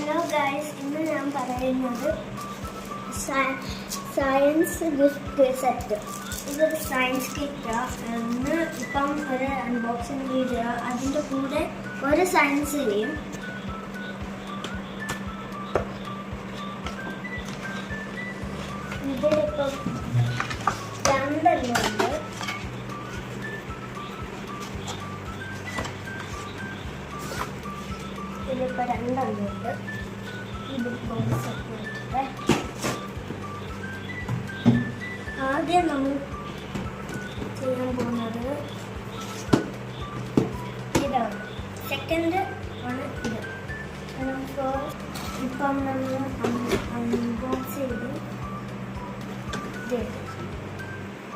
Hello guys, ഇന്ന് ഞാൻ പറയുന്നത് സയൻസ് ഗിഫ്റ്റ് സെറ്റ്. ഇതൊരു സയൻസ് കിറ്റാണ്. ഇപ്പം ഒരു അൺബോക്സിങ് വീഡിയോ. അതിൻ്റെ കൂടെ ഒരു സയൻസ് ചെയ്യും. ഇതിലിപ്പം രണ്ടെണ്ണം ഉണ്ട്. ഇതിലിപ്പോൾ രണ്ടെണ്ണമുണ്ട്. ഈ ബുക്ക് ബോക്സ് ഒക്കെ ഇട്ടിട്ട് ആദ്യം നമ്മൾ ചെയ്യാൻ പോകുന്നത് ഇതാണ്. സെക്കൻഡ് ആണ് ഇത്. ഇപ്പം നമ്മൾ അൺബോക്സ് ചെയ്ത്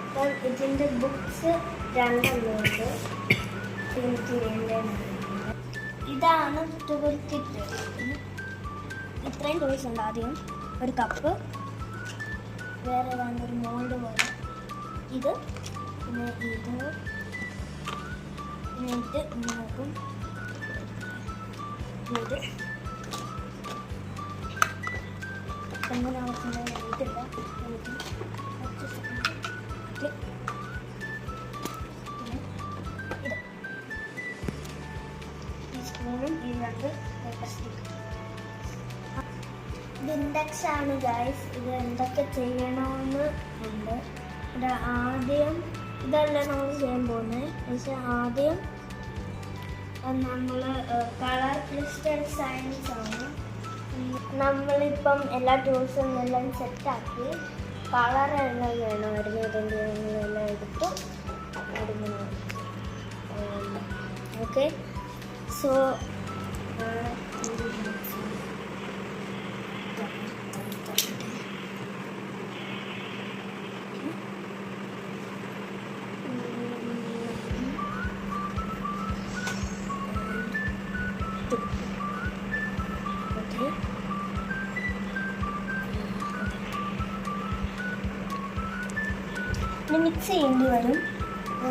അപ്പം ഇതിൻ്റെ ബുക്സ് രണ്ടെണ്ണമുണ്ട്. എനിക്ക് വേണ്ടത് ഇതാണ് ടൂൾ കിറ്റ്. ഇത്രയും ടൂൾസ് ഉണ്ട്. ആദ്യം ഒരു കപ്പ്, വേറെ ഒരു മോൾഡ് പോലെ ഇത്, പിന്നെ ഇത്, എന്നിട്ട് നോക്കും ഇത് എങ്ങനെ ആവശ്യമുള്ള ഇതില്ല. എനിക്ക് ഇത് ഈ സ്പൂണും ഈ രണ്ട് പേപ്പർ സ്റ്റിക്ക്. ഇത് ഇൻഡെക്സ് ആണ് ഗൈസ്. ഇത് എന്തൊക്കെ ചെയ്യണമെന്ന് ഉണ്ട്. ഇത് ആദ്യം ഇതല്ല നമ്മൾ ചെയ്യാൻ പോകുന്നത്. പക്ഷെ ആദ്യം നമ്മൾ കളർ ക്രിസ്റ്റൽ സയൻസ് ആണ്. നമ്മളിപ്പം എല്ലാ ടൂൾസും എല്ലാം സെറ്റാക്കി കളറെല്ലാം വേണമായിരുന്നു. അതിൻ്റെ എല്ലാം എടുത്തു ഓക്കെ. സോ മിക്സ് ചെയ്യേണ്ടി വരും.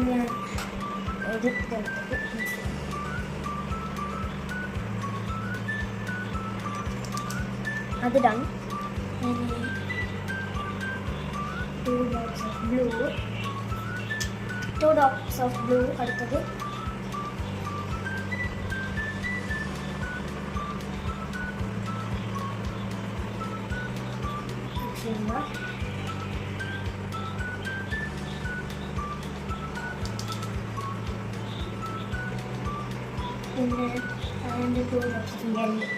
ഞാൻ അത് done. Two dots of blue അടുത്തത്. പിന്നെ അതിൻ്റെ ടു ഡോട്ട്സ് യെല്ലോ.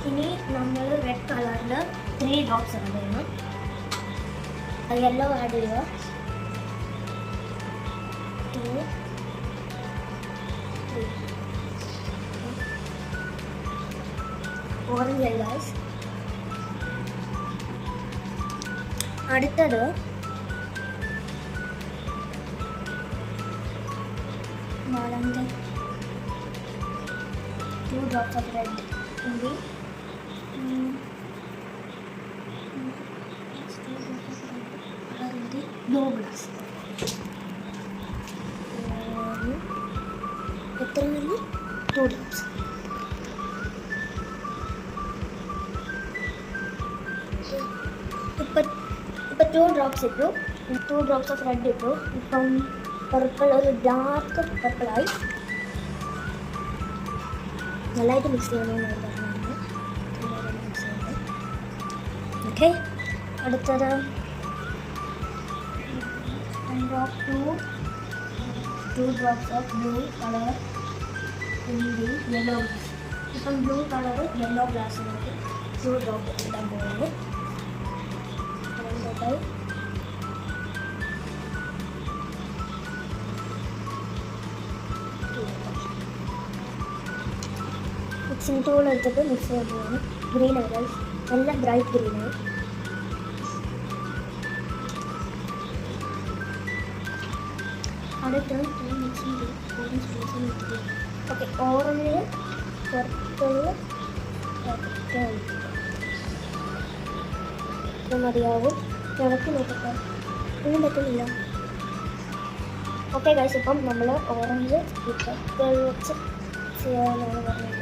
ഇനി നമ്മൾ റെഡ് കളറിൽ 3 ഡ്രോപ്സ് ആഡ് ചെയ്യണം. യെല്ലോ ആഡ് ചെയ്യുക. 2 3 ഓറഞ്ച് ഗൈസ്. അടുത്തത് നാലാമത്തെ 2 drops of red in the blue glass. എത്ര മതി? 2 ഡ്രോപ്സ്. ഇപ്പം 2 ഡ്രോപ്സ് ഇട്ടു. 2 ഡ്രോപ്സ് ഓഫ് റെഡ് ഇട്ടു. ഇപ്പം പർപ്പിൾ, ഒരു ഡാർക്ക് പർപ്പിളായി. നല്ലതായിട്ട് മിക്സ് ചെയ്യണമെന്ന് പറഞ്ഞിട്ടുണ്ട്. മിക്സ് ചെയ്ത് ഓക്കെ. അടുത്തത് two drops of blue color in the yellow glass. ഇപ്പം ബ്ലൂ കളർ യെല്ലോ ഗ്ലാസ്സിലേക്ക് 2 ഡ്രോപ്പ് ഇടാൻ പോകുന്നത്. മിക്സിംഗ് ടൂൾ എടുത്തിട്ട് മിക്സ് ചെയ്യുന്നതാണ്. ഗ്രീൻ ആണ് ഗൈസ്, നല്ല ബ്രൈറ്റ് ഗ്രീനാണ്. അടുത്ത mixing tool okay, orange purple ഇത് മതിയാവും. ഇളക്കി നോക്കട്ടെ, ഒന്നും പറ്റുന്നില്ല. ഓക്കെ ഗൈസ്, ഇപ്പം നമ്മൾ ഓറഞ്ച് പർപ്പിൾ വെച്ച് ചെയ്യാനാണ് പറഞ്ഞിരിക്കുന്നത്.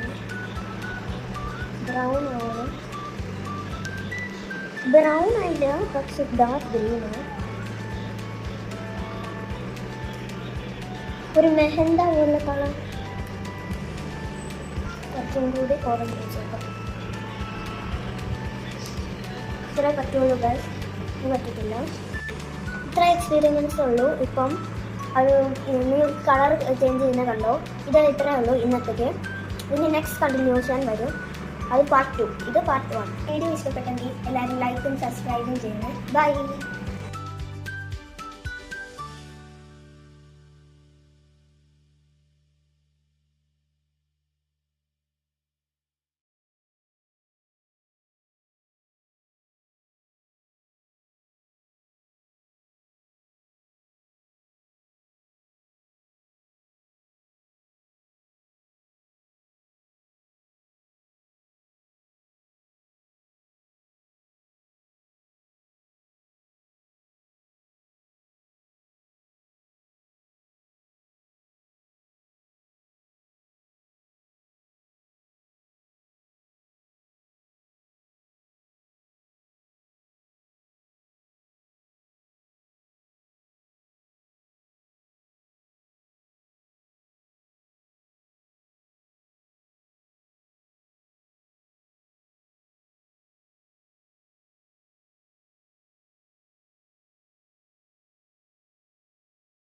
ബ്രൗൺ ആയില്ല, പക്ഷെ ഡാർക്ക് ഗ്രീനാണ്. ഒരു മെഹന്ത പോലെ കളർ. കുറച്ചും കൂടി ഓറഞ്ച് വെച്ചേക്കാം. ഇത്ര പറ്റുള്ളൂ ഗൈസ്, ഇത് പറ്റത്തില്ല. ഇത്ര എക്സ്പീരിയൻസ് ഉള്ളൂ. ഇപ്പം അത് ഇനി കളർ ചേഞ്ച് ചെയ്യുന്ന കണ്ടോ. ഇത് ഇത്രയേ ഉള്ളൂ ഇന്നത്തേക്ക്. ഇനി നെക്സ്റ്റ് കണ്ടിന്യൂഷൻ വരും, അത് പാർട്ട് 2. ഇത് പാർട്ട് 1. വീഡിയോ ഇഷ്ടപ്പെട്ടെങ്കിൽ എല്ലാവരും ലൈക്കും സബ്സ്ക്രൈബും ചെയ്യണേ. ബൈ.